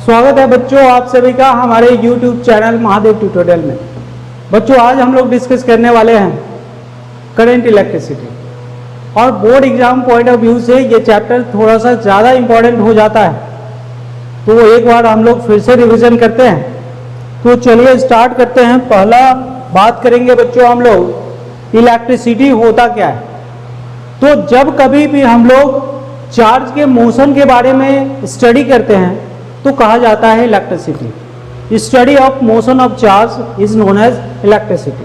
स्वागत है बच्चों आप सभी का हमारे YouTube चैनल महादेव ट्यूटोरियल में। बच्चों आज हम लोग डिस्कस करने वाले हैं करंट इलेक्ट्रिसिटी और board exam point of view से ये चैप्टर थोड़ा सा ज़्यादा इम्पोर्टेंट हो जाता है, तो एक बार हम लोग फिर से रिवीजन करते हैं। तो चलिए स्टार्ट करते हैं। पहला बात करेंगे बच्चों हम लोग इलेक्ट्रिसिटी होता क्या है। तो जब कभी भी हम लोग चार्ज के मोशन के बारे में स्टडी करते हैं तो कहा जाता है electricity. Study of motion of charge is known as electricity.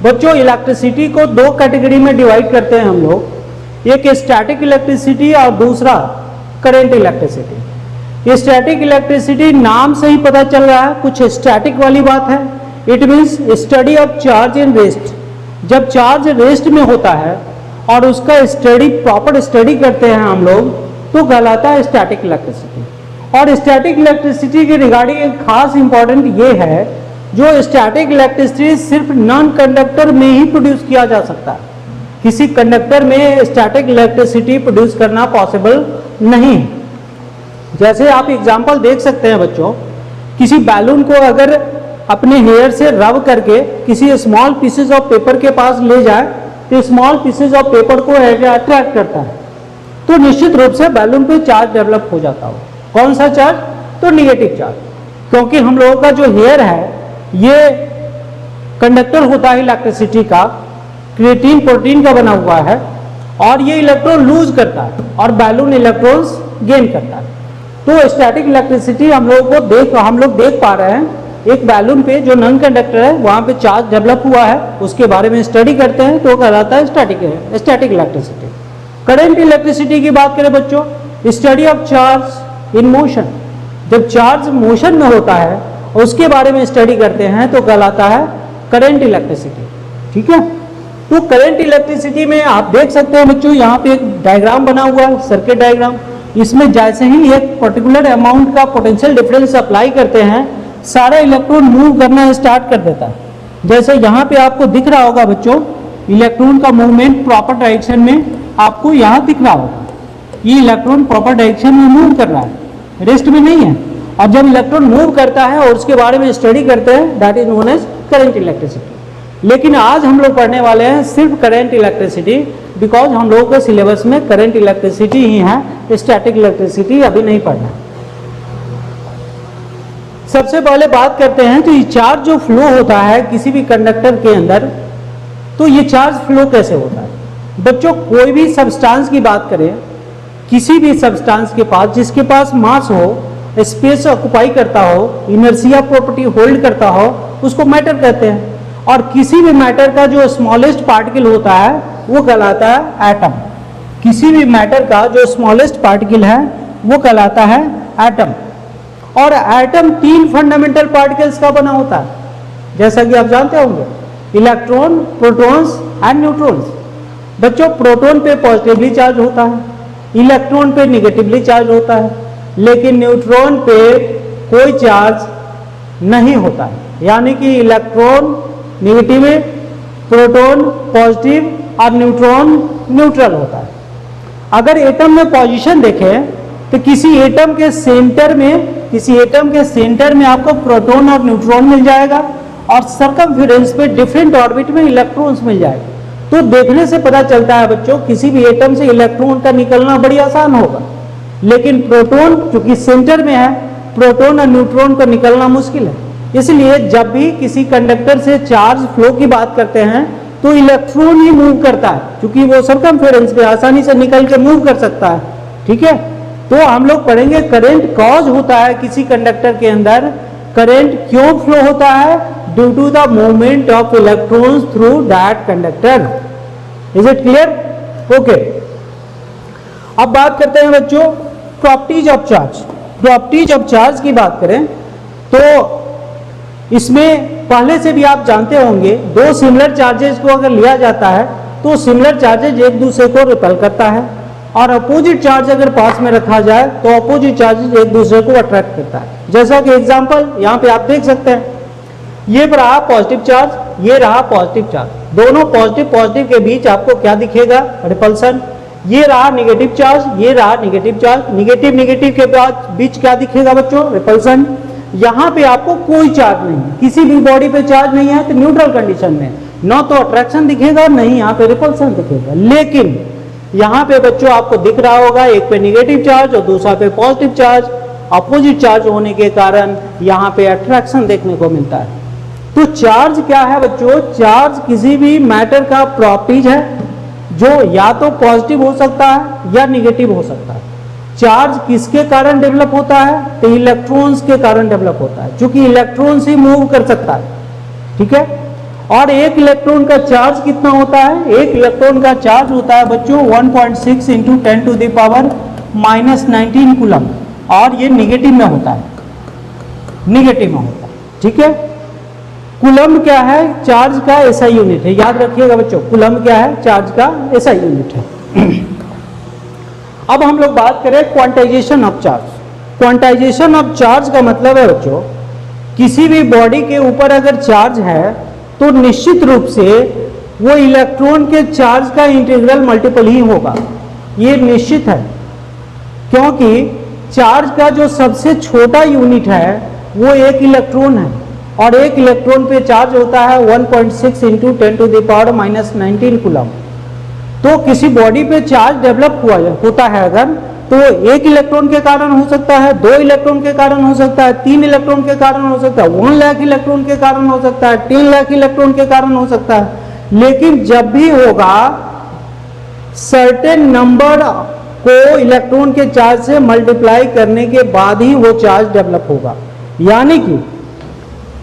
बच्चों इलेक्ट्रिसिटी को दो कैटेगरी में डिवाइड करते हैं हम लोग, एक स्टैटिक इलेक्ट्रिसिटी और दूसरा करंट इलेक्ट्रिसिटी। स्टैटिक इलेक्ट्रिसिटी नाम से ही पता चल रहा है कुछ स्टैटिक वाली बात है। It means study of charge in rest. जब चार्ज रेस्ट में होता है और उसका स्टडी प्रॉपर स्टडी करते हैं हम लोग तो कहलाता है स्टैटिक इलेक्ट्रिसिटी। और स्टैटिक इलेक्ट्रिसिटी के रिगार्डिंग एक खास इंपॉर्टेंट ये है, जो स्टैटिक इलेक्ट्रिसिटी सिर्फ नॉन कंडक्टर में ही प्रोड्यूस किया जा सकता है। किसी कंडक्टर में स्टैटिक इलेक्ट्रिसिटी प्रोड्यूस करना पॉसिबल नहीं। जैसे आप एग्जांपल देख सकते हैं बच्चों, किसी बैलून को अगर अपने हेयर से रब करके किसी स्मॉल पीसेस ऑफ पेपर के पास ले जाए तो स्मॉल पीसेस ऑफ पेपर को अट्रैक्ट करता है, तो निश्चित रूप से बैलून पे चार्ज डेवलप हो जाता हो। कौन सा चार्ज? तो निगेटिव चार्ज, क्योंकि हम लोगों का जो हेयर है ये कंडक्टर होता है इलेक्ट्रिसिटी का, क्रिएटिन प्रोटीन का बना हुआ है और ये इलेक्ट्रॉन लूज करता है और बैलून इलेक्ट्रॉन्स गेन करता है। तो स्टैटिक इलेक्ट्रिसिटी हम लोग देख पा रहे हैं, एक बैलून पे जो नॉन कंडक्टर है वहां पे चार्ज डेवलप हुआ है, उसके बारे में स्टडी करते हैं तो कहलाता है स्टैटिक इलेक्ट्रिसिटी। करंट इलेक्ट्रिसिटी की बात करें बच्चों, study of charge in motion. जब चार्ज मोशन में होता है और उसके बारे में स्टडी करते हैं तो कहलाता है करंट इलेक्ट्रिसिटी। ठीक है, तो करंट इलेक्ट्रिसिटी में आप देख सकते हैं बच्चों, यहाँ पे एक डायग्राम बना हुआ है, सर्किट डायग्राम। इसमें जैसे ही एक पर्टिकुलर अमाउंट का पोटेंशियल डिफरेंस अप्लाई करते हैं सारा इलेक्ट्रॉन मूव करना स्टार्ट कर देता है। जैसे यहाँ पे आपको दिख रहा होगा बच्चों, इलेक्ट्रॉन का मूवमेंट प्रॉपर डायरेक्शन में आपको यहाँ दिख रहा होगा। ये इलेक्ट्रॉन प्रॉपर डायरेक्शन में मूव कर रहा है, रेस्ट में नहीं है। और जब इलेक्ट्रॉन मूव करता है और उसके बारे में स्टडी करते हैं, that is known as current electricity. लेकिन आज हम लोग पढ़ने वाले हैं सिर्फ करंट इलेक्ट्रिसिटी, बिकॉज हम लोगों के सिलेबस में करंट इलेक्ट्रिसिटी ही है, स्टैटिक इलेक्ट्रिसिटी अभी नहीं पढ़ना। सबसे पहले बात करते हैं तो ये चार्ज जो फ्लो होता है किसी भी कंडक्टर के अंदर, तो ये चार्ज फ्लो कैसे होता है। बच्चों कोई भी सब्सटेंस की बात करें, किसी भी सब्सटेंस के पास जिसके पास मास हो, स्पेस ऑक्युपाई करता हो, इनर्शिया प्रॉपर्टी होल्ड करता हो, उसको मैटर कहते हैं। और किसी भी मैटर का जो स्मॉलेस्ट पार्टिकल होता है वो कहलाता है एटम। किसी भी मैटर का जो स्मॉलेस्ट पार्टिकल है वो कहलाता है एटम। और एटम तीन फंडामेंटल पार्टिकल्स का बना होता है, जैसा कि आप जानते होंगे, इलेक्ट्रॉन, प्रोटॉन्स एंड न्यूट्रॉन्स। बच्चों प्रोटॉन पे पॉजिटिवली चार्ज होता है, इलेक्ट्रॉन पे निगेटिवली चार्ज होता है, लेकिन न्यूट्रॉन पे कोई चार्ज नहीं होता है। यानी कि इलेक्ट्रॉन निगेटिव है, प्रोटॉन पॉजिटिव और न्यूट्रॉन न्यूट्रल होता है। अगर एटम में पोजीशन देखें तो किसी एटम के सेंटर में आपको प्रोटॉन और न्यूट्रॉन मिल जाएगा और सर्कमफेरेंस पे डिफरेंट ऑर्बिट में इलेक्ट्रॉन्स मिल जाएगा। तो देखने से पता चलता है बच्चों किसी भी एटम से इलेक्ट्रॉन का निकलना बड़ी आसान होगा, लेकिन प्रोटॉन चूंकि सेंटर में है, प्रोटॉन और न्यूट्रॉन का निकलना मुश्किल है। इसलिए जब भी किसी कंडक्टर से चार्ज फ्लो की बात करते हैं तो इलेक्ट्रॉन ही मूव करता है, क्योंकि वो सर्कमफेरेंस पे आसानी से निकल के मूव कर सकता है। ठीक है, तो हम लोग पढ़ेंगे करंट कॉज होता है किसी कंडक्टर के अंदर, करंट क्यों फ्लो होता है, due to the movement of electrons through that conductor. Is it clear? Okay, अब बात करते हैं बच्चों properties of charge. Properties of charge की बात करें तो इसमें पहले से भी आप जानते होंगे, दो सिमिलर चार्जेस को अगर लिया जाता है तो सिमिलर चार्जेस एक दूसरे को रिपेल करता है, और अपोजिट चार्ज अगर पास में रखा जाए तो अपोजिट चार्जेस एक दूसरे को अट्रैक्ट करता है। जैसा कि एग्जांपल यहाँ पे आप देख सकते हैं, ये रहा पॉजिटिव चार्ज, ये रहा पॉजिटिव चार्ज। दोनों पॉजिटिव के बीच आपको क्या दिखेगा? रिपल्सन। ये रहा नेगेटिव चार्ज, ये रहा नेगेटिव चार्ज। नेगेटिव नेगेटिव के बाद बीच क्या दिखेगा बच्चों? रिपल्सन। यहाँ पे आपको कोई चार्ज नहीं है, किसी भी बॉडी पे चार्ज नहीं है, तो न्यूट्रल कंडीशन में न तो अट्रैक्शन दिखेगा नहीं यहाँ पे रिपल्सन दिखेगा। लेकिन यहाँ पे बच्चों आपको दिख रहा होगा एक पे नेगेटिव चार्ज और दूसरा पे पॉजिटिव चार्ज। अपोजिट चार्ज होने के कारण यहाँ पे अट्रैक्शन देखने को मिलता है। तो चार्ज क्या है बच्चों? चार्ज किसी भी मैटर का प्रॉपर्टीज है जो या तो पॉजिटिव हो सकता है या नेगेटिव हो सकता है। चार्ज किसके कारण डेवलप होता है? तो इलेक्ट्रॉन्स के कारण डेवलप होता है, क्योंकि इलेक्ट्रॉन्स ही मूव कर सकता है। ठीक है। और एक इलेक्ट्रॉन का चार्ज कितना होता है? एक इलेक्ट्रॉन का चार्ज होता है बच्चों 1.6 into 10 to the power -19 coulomb, और ये निगेटिव में होता है, निगेटिव में होता है। ठीक है। कूलम क्या है? चार्ज का एसआई यूनिट है, याद रखिएगा बच्चों, कूलम क्या है? चार्ज का एसआई यूनिट है। अब हम लोग बात करें quantization of charge. Quantization of charge का मतलब है बच्चों, किसी भी बॉडी के ऊपर अगर चार्ज है तो निश्चित रूप से वो इलेक्ट्रॉन के चार्ज का इंटीग्रल मल्टीपल ही होगा, ये निश्चित है। क्योंकि चार्ज का जो सबसे छोटा यूनिट है वो एक इलेक्ट्रॉन है, और एक इलेक्ट्रॉन पे चार्ज होता है 1.6 into 10 to the power -19 coulomb. तो किसी बॉडी पे चार्ज डेवलप होता है अगर, तो एक इलेक्ट्रॉन के कारण हो सकता है, 2 इलेक्ट्रॉन के कारण हो सकता है, 3 इलेक्ट्रॉन के कारण हो सकता है, 1 लाख इलेक्ट्रॉन के कारण हो सकता है, 10 लाख इलेक्ट्रॉन के कारण हो सकता है। लेकिन जब भी होगा सर्टेन नंबर को इलेक्ट्रॉन के चार्ज से मल्टीप्लाई करने के बाद ही वो चार्ज डेवलप होगा। यानी कि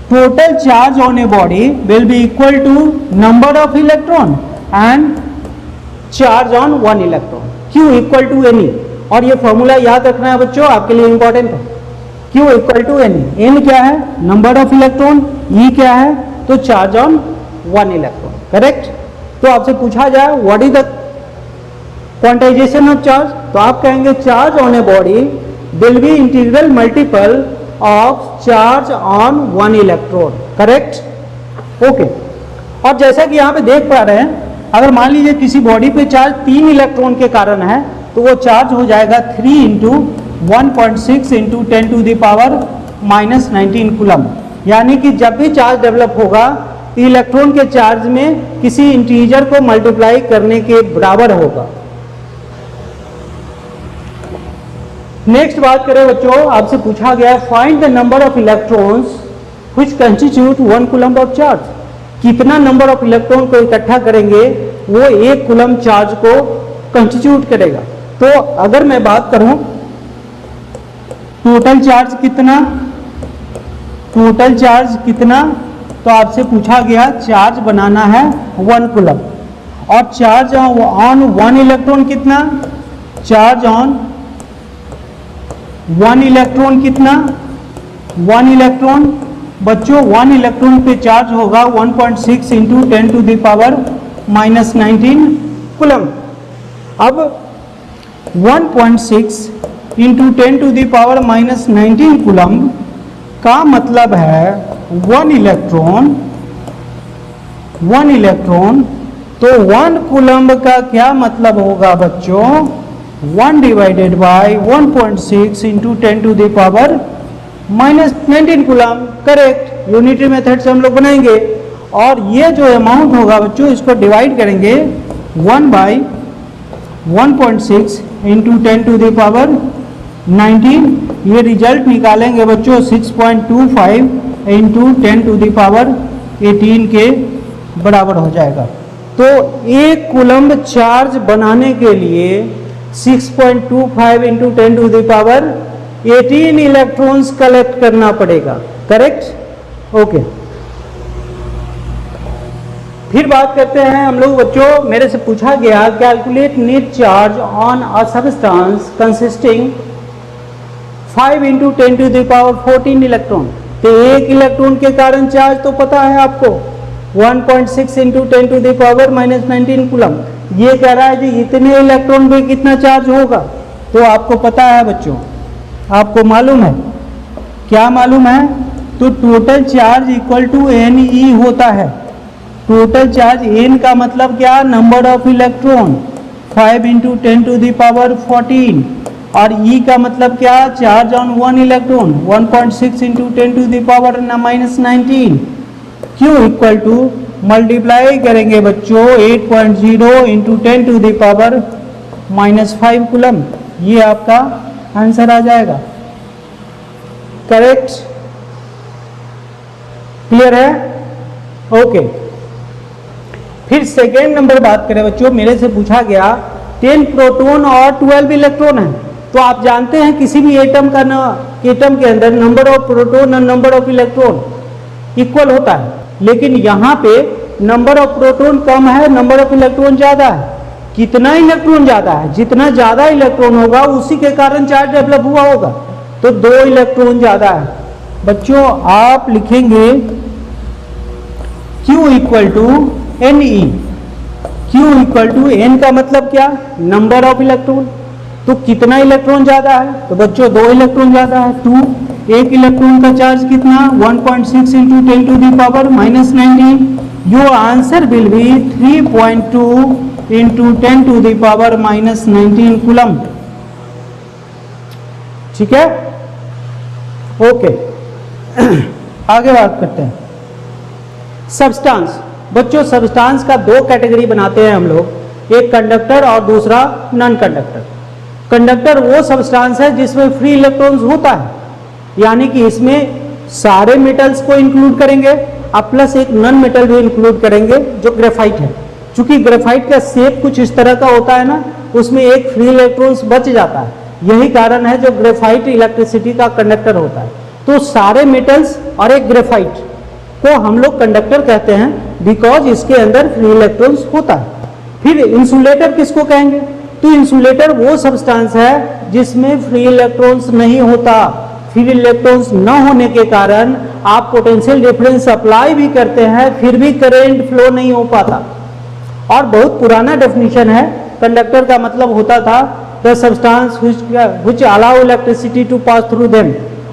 total charge on a body will be equal to number of electron and charge on 1 electron, Q equal to N E. और ये फॉर्मूला याद रखना है बच्चों, आपके लिए इंपॉर्टेंट है। Q equal to N E, N क्या है? नंबर ऑफ इलेक्ट्रॉन, E क्या है? तो चार्ज ऑन 1 इलेक्ट्रॉन। करेक्ट। तो आपसे पूछा जाए what is the quantization of charge, तो आप कहेंगे charge on a body will B integral multiple of charge on 1 electron. Correct. Okay. और जैसा कि यहाँ पे देख पा रहे हैं, अगर मान लीजिए किसी बॉडी पे चार्ज 3 इलेक्ट्रॉन के कारण है, तो वो चार्ज हो जाएगा 3 into 1.6 into 10 to the power -19 coulomb. यानी कि जब भी चार्ज डेवलप होगा तो इलेक्ट्रॉन के चार्ज में किसी इंटीजर को मल्टीप्लाई करने के बराबर होगा। नेक्स्ट बात करें बच्चों, आपसे पूछा गया find the number of electrons which constitute 1 coulomb of charge. कितना नंबर ऑफ इलेक्ट्रॉन को इकट्ठा करेंगे वो 1 कूलम चार्ज को कंस्टिट्यूट करेगा। तो अगर मैं बात करूं टोटल चार्ज कितना, टोटल चार्ज कितना, तो आपसे पूछा गया चार्ज बनाना है 1 कूलम, और चार्ज ऑन 1 इलेक्ट्रॉन कितना? चार्ज ऑन 1 इलेक्ट्रॉन कितना? 1 इलेक्ट्रॉन बच्चों 1 इलेक्ट्रॉन पे चार्ज होगा 1.6 into 10 to the power -19 coulomb. अब 1.6 into 10 to the power -19 coulomb का मतलब है 1 इलेक्ट्रॉन, तो 1 कूलम का क्या मतलब होगा बच्चों? 1 divided by 1.6 into 10 to the power -19 coulomb. Correct. Unitary method से हम लोग बनाएंगे, और ये जो अमाउंट होगा बच्चों इसको डिवाइड करेंगे 1 by 1.6 into 10 to the power 19, ये रिजल्ट निकालेंगे बच्चों 6.25 इंटू 10 टू द पावर 18 के बराबर हो जाएगा। तो 1 कूलम चार्ज बनाने के लिए 6.25 into 10 to the power 18 electrons collect करना पड़ेगा। करेक्ट। ओके। फिर बात करते हैं हम लोग बच्चों, मेरे से पूछा गया calculate net charge on a substance consisting 5 into 10 to the power 14 electron. तो 1 इलेक्ट्रॉन के कारण चार्ज तो पता है आपको 1.6 into 10 to the power -19 coulomb. ये कह रहा है कि इतने इलेक्ट्रॉन पे कितना चार्ज होगा, तो आपको पता है बच्चों, आपको मालूम है, क्या मालूम है? तो total charge equal to NE होता है। टोटल चार्ज, N का मतलब क्या? Number of electron, 5 into 10 to the power 14 और E का मतलब क्या, charge on 1 electron 1.6 into 10 to the power -19। Q equal to multiply करेंगे बच्चों 8.0 into 10 to the power -5 coulomb. ये आपका आंसर आ जाएगा। करेक्ट, क्लियर है? ओके। फिर सेकेंड नंबर बात करें बच्चों, मेरे से पूछा गया 10 प्रोटॉन और 12 इलेक्ट्रॉन है। तो आप जानते हैं किसी भी एटम के अंदर नंबर ऑफ प्रोटॉन और नंबर ऑफ इलेक्ट्रॉन इक्वल होता है, लेकिन यहाँ पे नंबर ऑफ प्रोटॉन कम है, नंबर ऑफ इलेक्ट्रॉन ज्यादा है। कितना इलेक्ट्रॉन ज्यादा है, जितना ज्यादा इलेक्ट्रॉन होगा उसी के कारण चार्ज डेवलप हुआ होगा। तो 2 इलेक्ट्रॉन ज्यादा है। बच्चों आप लिखेंगे Q equal to Ne। Q equal to N का मतलब क्या, नंबर ऑफ इलेक्ट्रॉन। तो कितना इलेक्ट्रॉन ज्यादा है, तो बच्चों 2 इलेक्ट्रॉन ज्यादा है, 2। एक इलेक्ट्रॉन का चार्ज कितना, 1.6 into 10 to the power -19। Your answer will be 3.2 into 10 to the power -19 coulomb. ठीक है, ओके। आगे बात करते हैं सब्सटेंस। बच्चों सब्सटेंस का 2 कैटेगरी बनाते हैं हम लोग, एक कंडक्टर और दूसरा नॉन कंडक्टर। कंडक्टर वो सब्सटेंस है जिसमें फ्री इलेक्ट्रॉन्स होता है, यानी कि इसमें सारे मेटल्स को इंक्लूड करेंगे, अब प्लस एक नॉन मेटल भी इंक्लूड करेंगे जो ग्रेफाइट है। चूंकि ग्रेफाइट का शेप कुछ इस तरह का होता है ना, उसमें एक फ्री इलेक्ट्रॉन्स बच जाता है। यही कारण है जो ग्रेफाइट इलेक्ट्रिसिटी का कंडक्टर होता है। तो सारे मेटल्स और एक ग्रेफाइट को हम लोग कंडक्टर कहते हैं, बिकॉज इसके अंदर फ्री इलेक्ट्रॉन्स होता है। फिर इंसुलेटर किसको कहेंगे, तो इंसुलेटर वो सब्सटेंस है जिसमें फ्री इलेक्ट्रॉन्स नहीं होता। फ्री इलेक्ट्रॉन्स न होने के कारण आप पोटेंशियल डिफरेंस अप्लाई भी करते हैं, फिर भी करंट फ्लो नहीं हो पाता। और बहुत पुराना डेफिनेशन है, कंडक्टर का मतलब होता था the substance which allow electricity to pass through them,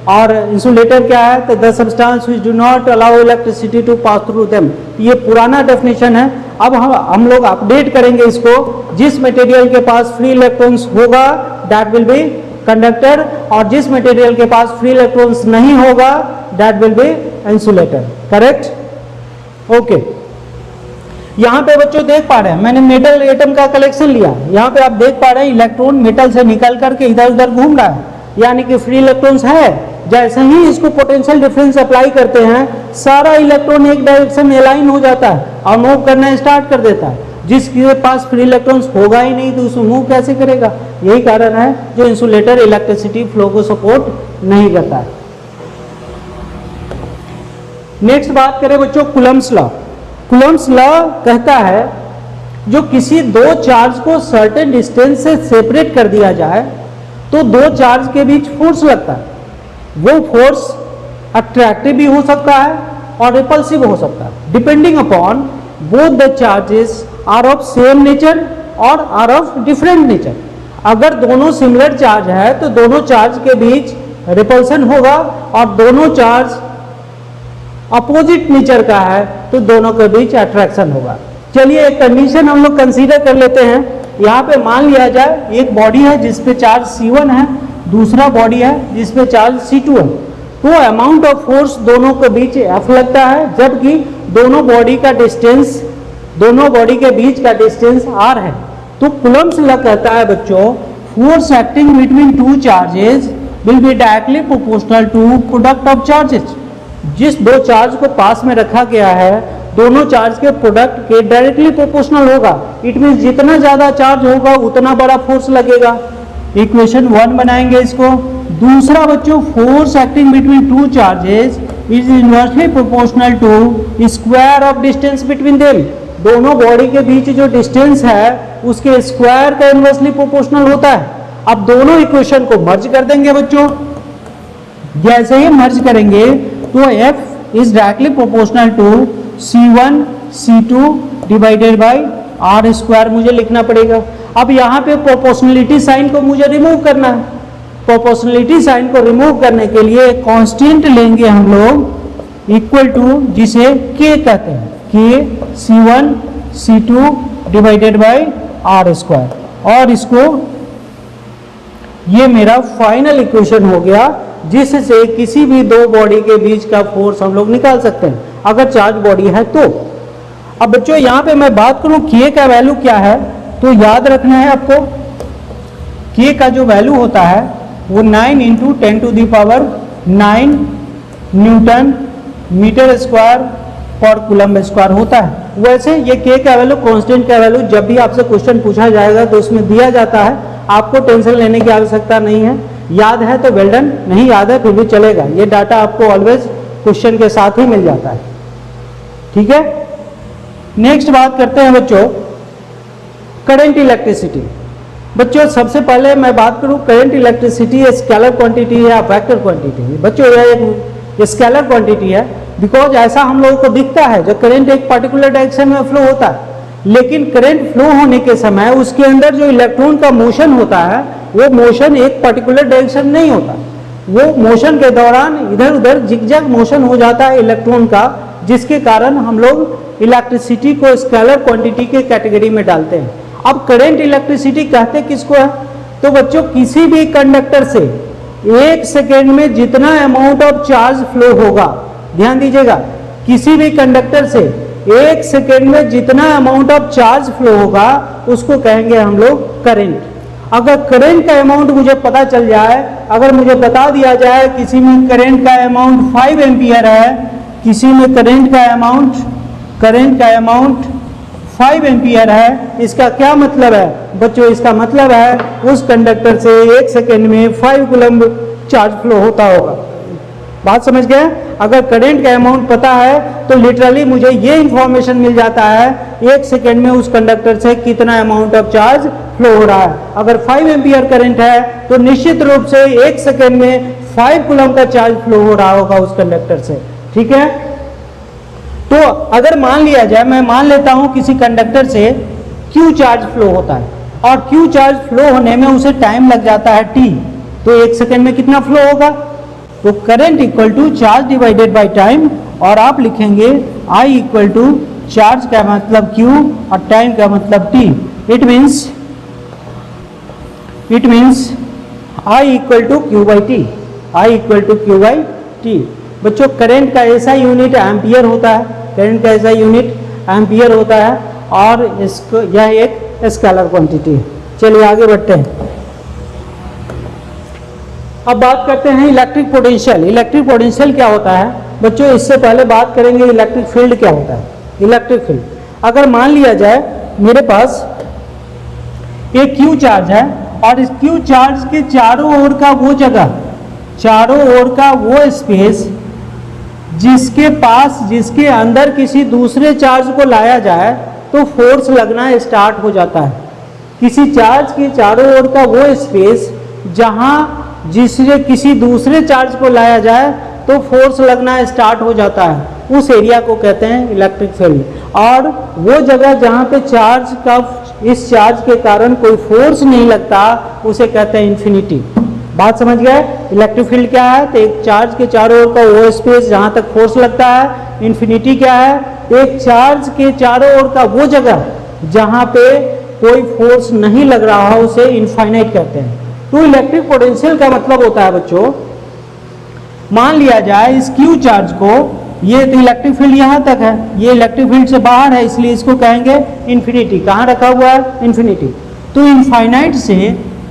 और इंसुलेटर क्या है, तो the substance which do not allow electricity to pass through them. ये पुराना डेफिनेशन है। अब हम लोग अपडेट करेंगे इसको, जिस मटेरियल के पास फ्री इलेक्ट्रॉन्स होगा दैट विल बी कंडक्टर, और जिस मटेरियल के पास फ्री इलेक्ट्रॉन्स नहीं होगा that will be insulator. Correct, okay. यहाँ पे बच्चों देख पा रहे हैं मैंने मेटल एटम का कलेक्शन लिया। यहाँ पे आप देख पा रहे हैं इलेक्ट्रॉन मेटल से निकल करके इधर उधर घूम रहा है, यानी कि फ्री इलेक्ट्रॉन्स है। जैसे ही इसको पोटेंशियल डिफरेंस अप्लाई करते हैं, सारा इलेक्ट्रॉन एक डायरेक्शन में अलाइन हो जाता है और मूव करना स्टार्ट कर देता है। जिसके पास फ्री इलेक्ट्रॉन्स होगा ही नहीं तो उसमें मूव कैसे करेगा। यही कारण है जो इंसुलेटर इलेक्ट्रिसिटी फ्लो को सपोर्ट नहीं करता है। नेक्स्ट बात करें बच्चों कूलम्स लॉ। कूलम्स लॉ कहता है जो किसी 2 चार्ज को सर्टेन डिस्टेंस से सेपरेट कर दिया जाए तो 2 चार्ज के बीच फोर्स लगता है। वो फोर्स अट्रैक्टिव भी हो सकता है और रिपल्सिव हो सकता है, depending upon both the charges are of same nature और आर ऑफ डिफरेंट नेचर। अगर दोनों सिमिलर चार्ज है तो दोनों चार्ज के बीच रिपल्सन होगा, और दोनों चार्ज अपोजिट नेचर का है तो दोनों के बीच अट्रैक्शन होगा। चलिए एक कंडीशन हम लोग कंसीडर कर लेते हैं। यहाँ पे मान लिया जाए एक बॉडी है जिसपे चार्ज C1 है, दूसरा बॉडी है जिसपे चार्ज C2 है। तो अमाउंट ऑफ फोर्स दोनों के बीच F लगता है, जबकि दोनों बॉडी के बीच का डिस्टेंस R है। तो कूलम्स लॉ कहता है बच्चों force acting between 2 charges will be directly proportional to product of charges. जिस 2 चार्ज को पास में रखा गया है दोनों चार्ज के प्रोडक्ट के डायरेक्टली प्रोपोर्शनल होगा। इट मीन जितना ज्यादा चार्ज होगा उतना बड़ा फोर्स लगेगा। इक्वेशन 1 बनाएंगे इसको। दूसरा बच्चों force acting between 2 charges is inversely proportional to square of distance between them. दोनों बॉडी के बीच जो डिस्टेंस है उसके स्क्वायर का इनवर्सली प्रोपोर्शनल होता है। अब दोनों इक्वेशन को मर्ज कर देंगे बच्चों। जैसे ही मर्ज करेंगे तो F is directly proportional to C1 C2 divided by R square मुझे लिखना पड़ेगा। अब यहाँ पे प्रोपोर्शनलिटी साइन को मुझे रिमूव करना है। प्रोपोर्शनलिटी साइन को रिमूव करने के लिए कांस्टेंट लेंगे हम लोग इक्वल टू जिसे K कहते हैं, K C1 C2 divided by R square. और इसको, ये मेरा फाइनल इक्वेशन हो गया जिससे किसी भी दो बॉडी के बीच का फोर्स हम लोग निकाल सकते हैं अगर चार्ज बॉडी है तो। अब बच्चों यहाँ पे मैं बात करूं K का वैल्यू क्या है, तो याद रखना है आपको K का जो वैल्यू होता है वो 9 इंटू 10⁹ न्यूटन मीटर स्क्वायर पर कूलम्ब स्क्वायर होता है। वैसे ये K का वैल्यू, कांस्टेंट का वैल्यू जब भी आपसे क्वेश्चन पूछा जाएगा तो उसमें दिया जाता है, आपको टेंशन लेने की आवश्यकता नहीं है। याद है तो वेल डन, नहीं याद है फिर भी चलेगा, ये डाटा आपको ऑलवेज क्वेश्चन के साथ ही मिल जाता है। ठीक है, नेक्स्ट बात करते हैं बच्चों करंट इलेक्ट्रिसिटी। बच्चों सबसे पहले मैं बात करूं करंट इलेक्ट्रिसिटी स्केलर क्वांटिटी है या वेक्टर क्वांटिटी है। बच्चों यह एक स्केलर क्वांटिटी है बिकॉज ऐसा हम लोगों को दिखता है जब करंट एक पर्टिकुलर डायरेक्शन में फ्लो होता है, लेकिन करंट फ्लो होने के समय उसके अंदर जो इलेक्ट्रॉन का मोशन होता है वो मोशन एक पर्टिकुलर डायरेक्शन नहीं होता, वो मोशन के दौरान इधर उधर जिगजैग मोशन हो जाता है इलेक्ट्रॉन का, जिसके कारण हम लोग इलेक्ट्रिसिटी को स्केलर क्वांटिटी के कैटेगरी में डालते हैं। अब करंट इलेक्ट्रिसिटी कहते किसको है, तो बच्चों किसी भी कंडक्टर से 1 सेकेंड में जितना अमाउंट ऑफ चार्ज फ्लो होगा, ध्यान दीजिएगा, किसी भी कंडक्टर से 1 सेकेंड में जितना अमाउंट ऑफ चार्ज फ्लो होगा उसको कहेंगे हम लोग करंट। अगर करंट का अमाउंट मुझे पता चल जाए, अगर मुझे बता दिया जाए किसी में करंट का अमाउंट 5 एम्पियर है, किसी में करंट का अमाउंट 5 एम्पियर है, इसका क्या मतलब है बच्चों, इसका मतलब है उस कंडक्टर से 1 सेकेंड में 5 कूलम्ब चार्ज फ्लो होता होगा। बात समझ गए। अगर करंट का अमाउंट पता है तो लिटरली मुझे ये इंफॉर्मेशन मिल जाता है 1 सेकेंड में उस कंडक्टर से कितना अमाउंट ऑफ चार्ज फ्लो हो रहा है। अगर 5 एम्पियर करंट है तो निश्चित रूप से 1 सेकेंड में 5 कूलम्ब का चार्ज फ्लो हो रहा होगा उस कंडक्टर से। ठीक है, तो अगर मान लिया जाए, मैं मान लेता हूं किसी कंडक्टर से Q चार्ज फ्लो होता है और Q चार्ज फ्लो होने में उसे टाइम लग जाता है T, तो 1 सेकेंड में कितना फ्लो होगा, तो current equal to charge divided by time, और आप लिखेंगे I इक्वल टू चार्ज का मतलब Q और टाइम का मतलब T। It means I equal to Q by T, I equal to Q by T. बच्चों करंट का ऐसा यूनिट एम्पियर होता है, करंट का ऐसा यूनिट एम्पियर होता है और इसको यह एक स्केलर क्वांटिटी है। चलिए आगे बढ़ते हैं। अब बात करते हैं इलेक्ट्रिक पोटेंशियल। इलेक्ट्रिक पोटेंशियल क्या होता है बच्चों, इससे पहले बात करेंगे इलेक्ट्रिक फील्ड क्या होता है। इलेक्ट्रिक फील्ड, अगर मान लिया जाए मेरे पास एक Q चार्ज है और इस Q चार्ज के चारों ओर का वो जगह, चारों ओर का वो स्पेस जिसके अंदर किसी दूसरे चार्ज को लाया जाए तो फोर्स लगना स्टार्ट हो जाता है। किसी चार्ज के चारों ओर का वो स्पेस जिससे किसी दूसरे चार्ज को लाया जाए तो फोर्स लगना स्टार्ट हो जाता है, उस एरिया को कहते हैं इलेक्ट्रिक फील्ड। और वो जगह जहाँ पे इस चार्ज के कारण कोई फोर्स नहीं लगता उसे कहते हैं इन्फिनिटी। बात समझ गए। इलेक्ट्रिक फील्ड क्या है, तो एक चार्ज के चारों ओर का वो स्पेस जहाँ तक फोर्स लगता है। इन्फिनिटी क्या है, एक चार्ज के चारों ओर का वो जगह जहाँ पे कोई फोर्स नहीं लग रहा हो उसे इनफाइनाइट कहते हैं। तो इलेक्ट्रिक पोटेंशियल का मतलब होता है बच्चों, मान लिया जाए इस Q चार्ज को, ये तो इलेक्ट्रिक फील्ड यहाँ तक है, ये इलेक्ट्रिक फील्ड से बाहर है इसलिए इसको कहेंगे इन्फिनिटी। कहाँ रखा हुआ है, इन्फिनिटी। तो इनफाइनाइट से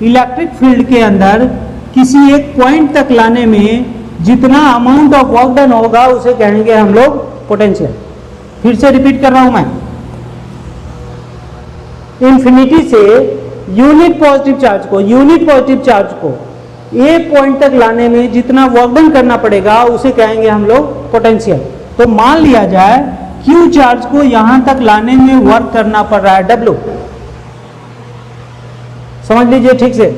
इलेक्ट्रिक फील्ड के अंदर किसी एक पॉइंट तक लाने में जितना अमाउंट ऑफ वर्क डन होगा उसे कहेंगे हम लोग पोटेंशियल। फिर से रिपीट कर रहा हूं मैं, इन्फिनिटी से यूनिट पॉजिटिव चार्ज को ए पॉइंट तक लाने में जितना वर्क डन करना पड़ेगा उसे कहेंगे हम लोग पोटेंशियल। तो मान लिया जाए Q चार्ज को यहां तक लाने में वर्क करना पड़ रहा है W। समझ लीजिए ठीक से,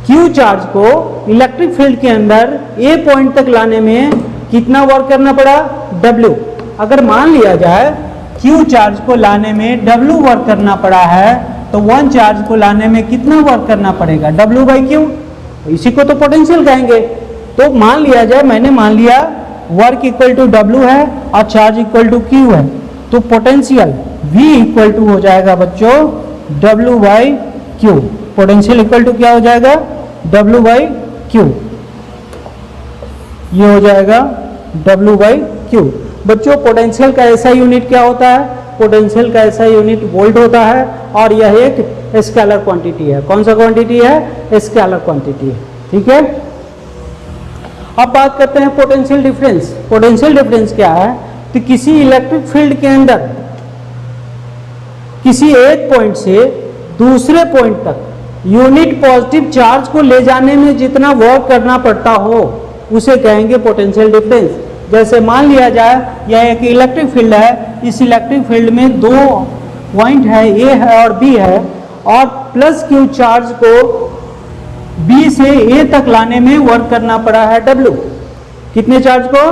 Q चार्ज को इलेक्ट्रिक फील्ड के अंदर A पॉइंट तक लाने में कितना वर्क करना पड़ा, W। अगर मान लिया जाए Q चार्ज को लाने में W वर्क करना पड़ा है तो 1 चार्ज को लाने में कितना वर्क करना पड़ेगा, W बाई Q। इसी को तो पोटेंशियल कहेंगे। तो मान लिया जाए, मैंने मान लिया वर्क इक्वल टू W है और चार्ज इक्वल टू Q है, तो पोटेंशियल V इक्वल टू हो जाएगा बच्चों W by Q. Potential equal to क्या हो जाएगा, W बाई क्यू। ये हो जाएगा W बाई क्यू। बच्चों पोटेंशियल का ऐसा यूनिट क्या होता है, पोटेंशियल का ऐसा यूनिट वोल्ट होता है और यह एक स्केलर क्वांटिटी है। कौन सा क्वांटिटी है, स्केलर क्वांटिटी है। ठीक है, अब बात करते हैं पोटेंशियल डिफरेंस। पोटेंशियल डिफरेंस क्या है, तो किसी इलेक्ट्रिक फील्ड के अंदर किसी एक पॉइंट से दूसरे पॉइंट तक यूनिट पॉजिटिव चार्ज को ले जाने में जितना वर्क करना पड़ता हो उसे कहेंगे पोटेंशियल डिफरेंस। जैसे मान लिया जाए यह एक इलेक्ट्रिक फील्ड है, इस इलेक्ट्रिक फील्ड में दो पॉइंट है, ए है और बी है, और प्लस क्यू चार्ज को बी से ए तक लाने में वर्क करना पड़ा है W। कितने चार्ज को,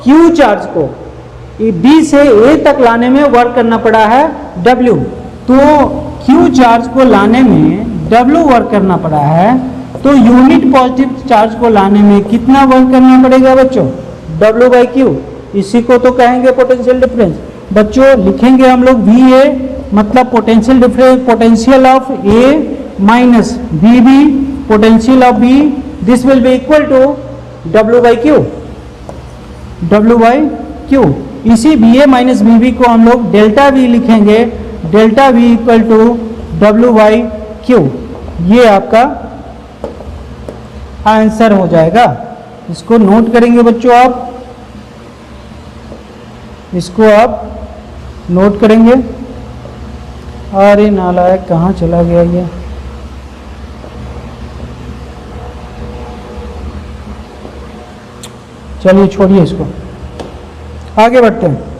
क्यू चार्ज को बी से ए तक लाने में वर्क करना पड़ा है W। तो क्यू चार्ज को लाने में W वर्क करना पड़ा है, तो यूनिट पॉजिटिव चार्ज को लाने में कितना वर्क करना पड़ेगा बच्चों, W बाई क्यू। इसी को तो कहेंगे पोटेंशियल डिफरेंस। बच्चों लिखेंगे हम लोग VA मतलब potential difference, potential of A minus VB, potential of B, this will be equal to W by Q, W by Q. इसी VA माइनस VB को हम लोग डेल्टा V लिखेंगे, delta V equal to W by Q. ये आपका answer हो जाएगा। इसको नोट करेंगे बच्चों, आप इसको आप नोट करेंगे। अरे नालायक कहाँ चला गया ये, चलिए छोड़िए इसको, आगे बढ़ते हैं।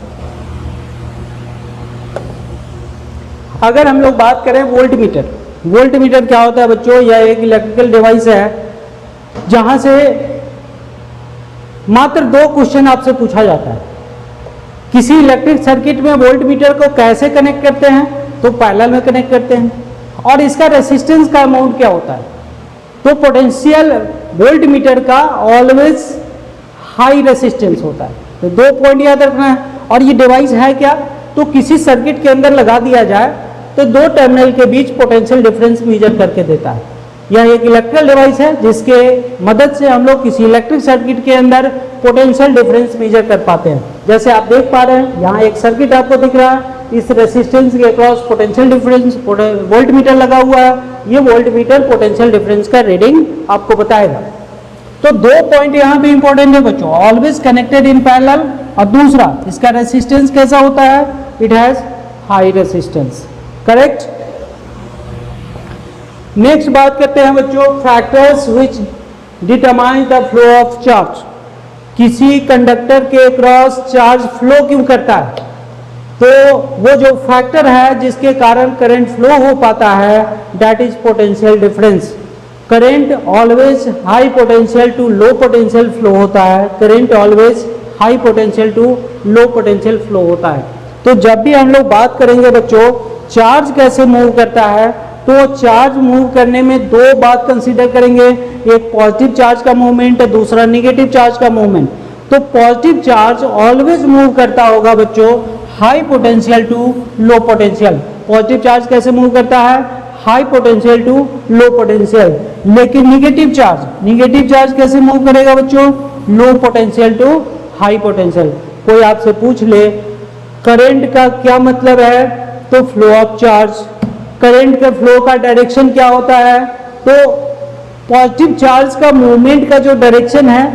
अगर हम लोग बात करें वोल्ट मीटर, वोल्ट मीटर क्या होता है बच्चों, यह एक इलेक्ट्रिकल डिवाइस है जहां से मात्र दो क्वेश्चन आपसे पूछा जाता है। किसी इलेक्ट्रिक सर्किट में वोल्ट मीटर को कैसे कनेक्ट करते हैं, तो पैरेलल में कनेक्ट करते हैं, और इसका रेसिस्टेंस का अमाउंट क्या होता है। तो पोटेंशियल वोल्ट मीटर का ऑलवेज हाई रेसिस्टेंस होता है। तो दो पॉइंट याद रखना है। और ये डिवाइस है क्या, तो किसी सर्किट के अंदर लगा दिया जाए तो दो टर्मिनल के बीच पोटेंशियल डिफरेंस मेजर करके देता है। यह एक इलेक्ट्रिकल डिवाइस है जिसके मदद से हम लोग किसी इलेक्ट्रिक सर्किट के अंदर पोटेंशियल डिफरेंस मेजर कर पाते हैं। जैसे आप देख पा रहे हैं यहाँ एक सर्किट आपको दिख रहा है, इस रेसिस्टेंस के across potential difference volt meter लगा हुआ है। ये वोल्ट मीटर पोटेंशियल डिफरेंस का रीडिंग आपको बताएगा। तो दो पॉइंट यहाँ पे इंपॉर्टेंट है बच्चों, ऑलवेज कनेक्टेड इन पैरेलल, और दूसरा इसका रेसिस्टेंस कैसा होता है, it has high resistance. Correct. Next बात करते हैं बच्चों factors which determine the flow of charge. किसी कंडक्टर के क्रॉस चार्ज फ्लो क्यों करता है, तो वो जो फैक्टर है जिसके कारण करंट फ्लो हो पाता है, that is potential difference. Current always high potential to low potential flow होता है, current always high potential to low potential flow होता है। तो जब भी हम लोग बात करेंगे बच्चों चार्ज कैसे मूव करता है, तो चार्ज मूव करने में दो बात कंसीडर करेंगे, एक पॉजिटिव चार्ज का मूवमेंट है, दूसरा नेगेटिव चार्ज का मूवमेंट। तो पॉजिटिव चार्ज ऑलवेज मूव करता होगा बच्चों high potential to low potential. Positive charge कैसे मूव करता है, high potential to low potential. लेकिन निगेटिव चार्ज कैसे मूव करेगा बच्चों, low potential to high potential. कोई आपसे पूछ ले करंट का क्या मतलब है, तो फ्लो ऑफ चार्ज। करंट का फ्लो का डायरेक्शन क्या होता है, तो पॉजिटिव चार्ज का मूवमेंट का जो डायरेक्शन है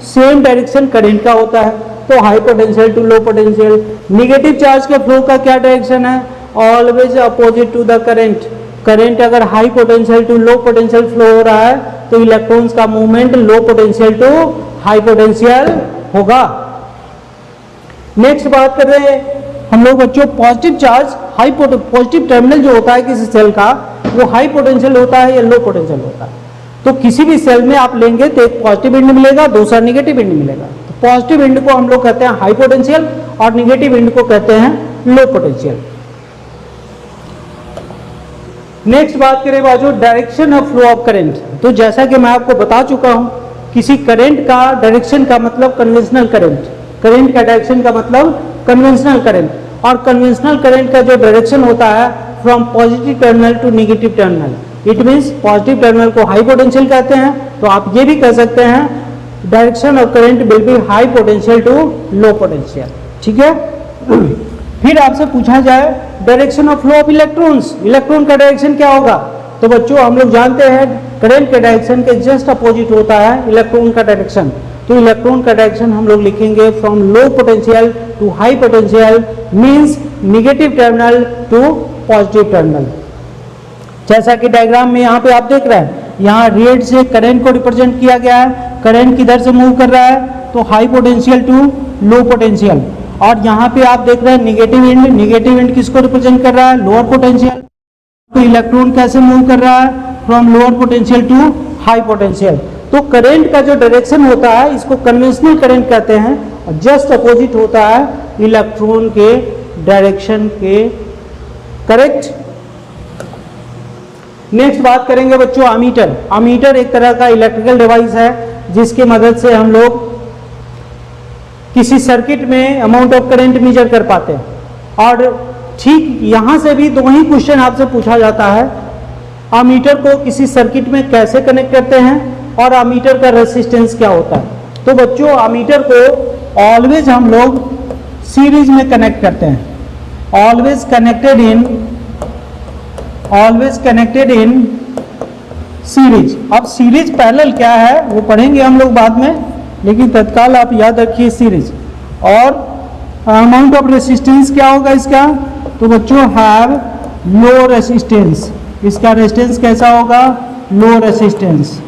सेम डायरेक्शन करंट का होता है, तो high potential to low potential. Negative charge के फ्लो का क्या डायरेक्शन है, always opposite to the current. Current अगर high potential to low potential flow हो रहा है तो इलेक्ट्रॉन्स का movement low potential to high potential होगा। नेक्स्ट बात कर रहे हैं हम लोग बच्चों positive charge, high positive terminal जो होता है किसी सेल का वो हाई पोटेंशियल होता है या लो पोटेंशियल होता है। तो किसी भी सेल में आप लेंगे तो एक पॉजिटिव एंड मिलेगा, दूसरा नेगेटिव एंड मिलेगा। तो पॉजिटिव एंड को हम लोग कहते हैं हाई पोटेंशियल और नेगेटिव एंड को कहते हैं लो पोटेंशियल। नेक्स्ट बात करें बाजू direction of flow of current. तो जैसा कि मैं आपको बता चुका हूं किसी करंट का डायरेक्शन का मतलब कन्वेंशनल करंट, करंट का डायरेक्शन का मतलब कन्वेंशनल करंट, और कन्वेंशनल करंट का जो डायरेक्शन होता है from positive terminal to negative terminal. It means positive terminal को हाई पोटेंशियल कहते हैं। तो आप ये भी कह सकते हैं direction of current will be high potential to low potential. ठीक है। फिर आपसे पूछा जाए direction of flow of electrons, electron का डायरेक्शन क्या होगा? तो बच्चों हम लोग जानते हैं करंट के डायरेक्शन के जस्ट अपोजिट होता है इलेक्ट्रॉन का डायरेक्शन। तो इलेक्ट्रॉन का डायरेक्शन हम लोग लिखेंगे from low potential to high potential, means negative terminal to positive terminal. जैसा कि डायग्राम में यहाँ पे आप देख रहे हैं, यहाँ रेड से करंट को रिप्रेजेंट किया गया है। करंट किधर से मूव कर रहा है? तो high potential to low potential. और यहाँ पे आप देख रहे हैं निगेटिव एंड, निगेटिव एंड किसको रिप्रेजेंट कर रहा है? Lower potential. तो इलेक्ट्रॉन कैसे मूव कर रहा है? From lower potential to high potential. तो करंट का जो डायरेक्शन होता है इसको कन्वेंशनल करंट कहते हैं, और जस्ट अपोजिट होता है इलेक्ट्रॉन के डायरेक्शन के। करेक्ट। नेक्स्ट बात करेंगे बच्चों अमीटर। अमीटर एक तरह का इलेक्ट्रिकल डिवाइस है जिसके मदद से हम लोग किसी सर्किट में अमाउंट ऑफ करंट मेजर कर पाते हैं। और ठीक यहां से भी दो ही क्वेश्चन आपसे पूछा जाता है, अमीटर को किसी सर्किट में कैसे कनेक्ट करते हैं और अमीटर का रेजिस्टेंस क्या होता है। तो बच्चों अमीटर को ऑलवेज हम लोग सीरीज में कनेक्ट करते हैं, ऑलवेज कनेक्टेड इन सीरीज। अब सीरीज पैरेलल क्या है वो पढ़ेंगे हम लोग बाद में, लेकिन तत्काल आप याद रखिए सीरीज। और अमाउंट ऑफ रेसिस्टेंस क्या होगा इसका? तो बच्चों हैव लो रेसिस्टेंस। इसका रेजिस्टेंस कैसा होगा? लो रेसिस्टेंस।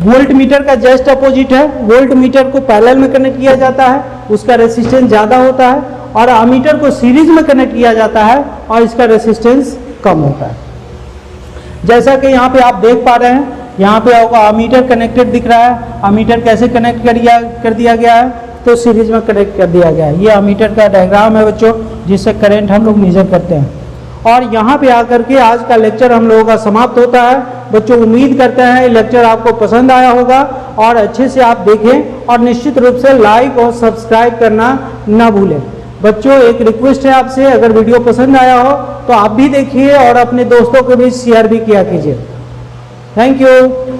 वोल्ट मीटर का जस्ट अपोजिट है, वोल्ट मीटर को पैरेलल में कनेक्ट किया जाता है, उसका रेसिस्टेंस ज्यादा होता है, और अमीटर को सीरीज में कनेक्ट किया जाता है और इसका रेसिस्टेंस कम होता है। जैसा कि यहाँ पे आप देख पा रहे हैं, यहाँ पे आपको अमीटर कनेक्टेड दिख रहा है। अमीटर कैसे कनेक्ट कर दिया गया है? तो सीरीज में कनेक्ट कर दिया गया है। ये अमीटर का डायग्राम है बच्चों, जिससे करंट हम लोग मेजर करते हैं। और यहाँ पे आकर के आज का लेक्चर हम लोगों का समाप्त होता है। बच्चों उम्मीद करते हैं लेक्चर आपको पसंद आया होगा और अच्छे से आप देखें, और निश्चित रूप से लाइक और सब्सक्राइब करना ना भूलें। बच्चों एक रिक्वेस्ट है आपसे, अगर वीडियो पसंद आया हो तो आप भी देखिए और अपने दोस्तों को भी शेयर भी किया कीजिए। Thank you.